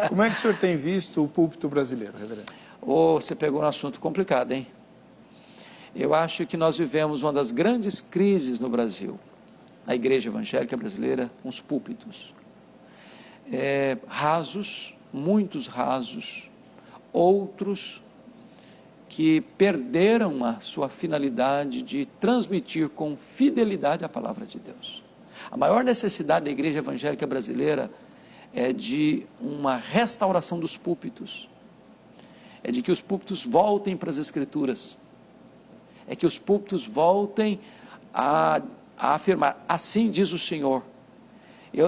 Como é que o senhor tem visto o púlpito brasileiro, reverendo? Você pegou um assunto complicado, hein? Eu acho que nós vivemos uma das grandes crises no Brasil, a igreja evangélica brasileira, com os púlpitos. Rasos, muitos rasos, outros que perderam a sua finalidade de transmitir com fidelidade a palavra de Deus. A maior necessidade da igreja evangélica brasileira é de uma restauração dos púlpitos, é de que os púlpitos voltem para as Escrituras, é que os púlpitos voltem a afirmar, assim diz o Senhor.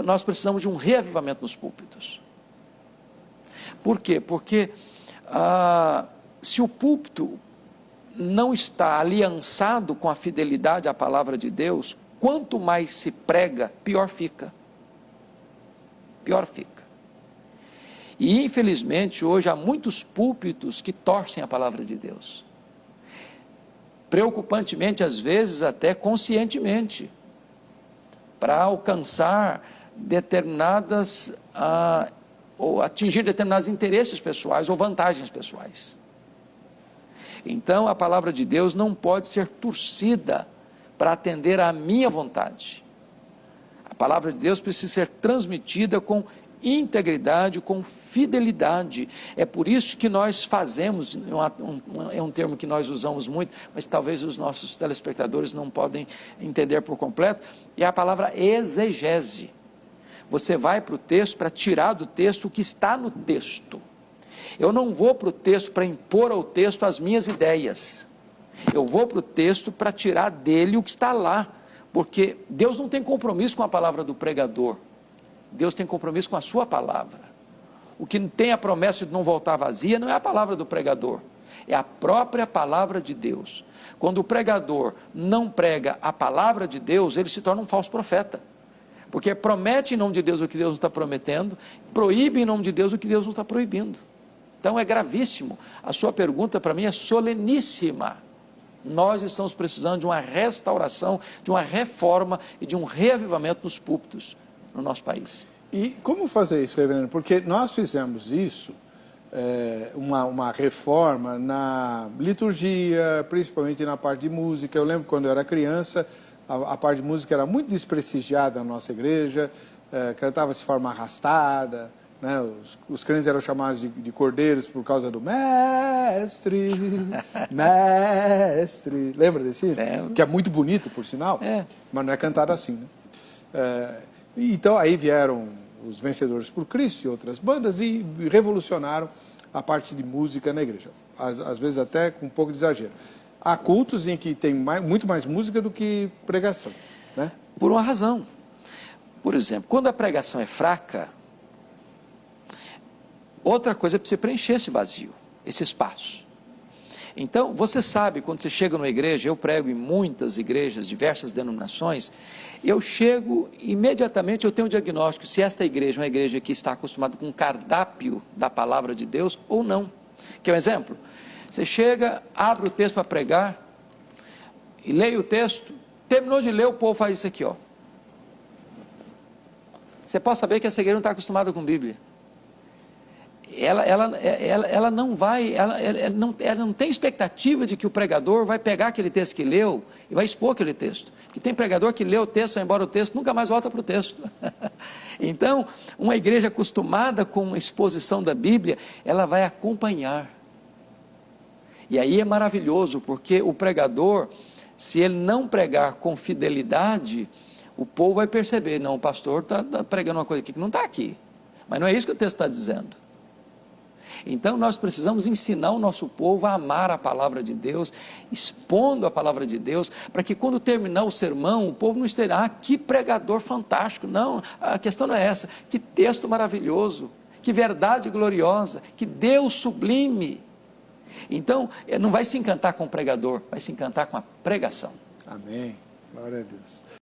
Nós precisamos de um reavivamento nos púlpitos. Por quê? Porque se o púlpito não está aliançado com a fidelidade à palavra de Deus, quanto mais se prega, pior fica. Pior fica. E infelizmente hoje há muitos púlpitos que torcem a palavra de Deus. Preocupantemente, às vezes até conscientemente, para alcançar determinadas, ou atingir determinados interesses pessoais ou vantagens pessoais. Então a palavra de Deus não pode ser torcida para atender à minha vontade. A palavra de Deus precisa ser transmitida com integridade, com fidelidade. É por isso que nós fazemos, é um termo que nós usamos muito, mas talvez os nossos telespectadores não podem entender por completo, é a palavra exegese. Você vai para o texto para tirar do texto o que está no texto. Eu não vou para o texto para impor ao texto as minhas ideias. Eu vou para o texto para tirar dele o que está lá, porque Deus não tem compromisso com a palavra do pregador. Deus tem compromisso com a sua palavra. O que tem a promessa de não voltar vazia não é a palavra do pregador, é a própria palavra de Deus. Quando o pregador não prega a palavra de Deus, ele se torna um falso profeta, porque promete em nome de Deus o que Deus não está prometendo, proíbe em nome de Deus o que Deus não está proibindo. Então é gravíssimo. A sua pergunta para mim é soleníssima. Nós estamos precisando de uma restauração, de uma reforma e de um reavivamento nos púlpitos no nosso país. E como fazer isso, reverendo? Porque nós fizemos isso, uma reforma na liturgia, principalmente na parte de música. Eu lembro quando eu era criança, a parte de música era muito desprestigiada na nossa igreja, cantava-se de forma arrastada, né? Os crentes eram chamados de cordeiros por causa do mestre, mestre. Lembra desse? Lembro. Que é muito bonito, por sinal, mas não é cantado assim, né? Então aí vieram os Vencedores por Cristo e outras bandas e revolucionaram a parte de música na igreja, às vezes até com um pouco de exagero. Há cultos em que tem muito mais música do que pregação, né? Por uma razão. Por exemplo, quando a pregação é fraca, outra coisa é para você preencher esse vazio, esse espaço. Então, você sabe, quando você chega numa igreja, eu prego em muitas igrejas, diversas denominações, eu chego, imediatamente eu tenho um diagnóstico, se esta igreja é uma igreja que está acostumada com um cardápio da palavra de Deus ou não. Quer um exemplo? Você chega, abre o texto para pregar, e leia o texto, terminou de ler, o povo faz isso aqui, ó. Você pode saber que essa igreja não está acostumada com Bíblia. Ela não vai, ela não tem expectativa de que o pregador vai pegar aquele texto que leu e vai expor aquele texto. Porque tem pregador que lê o texto, vai embora o texto, nunca mais volta para o texto. Então, uma igreja acostumada com a exposição da Bíblia, ela vai acompanhar. E aí é maravilhoso, porque o pregador, se ele não pregar com fidelidade, o povo vai perceber, não, o pastor está pregando uma coisa aqui que não está aqui. Mas não é isso que o texto está dizendo. Então nós precisamos ensinar o nosso povo a amar a palavra de Deus, expondo a palavra de Deus, para que quando terminar o sermão, o povo não esteja, que pregador fantástico. Não, a questão não é essa, que texto maravilhoso, que verdade gloriosa, que Deus sublime. Então, não vai se encantar com o pregador, vai se encantar com a pregação. Amém, glória a Deus.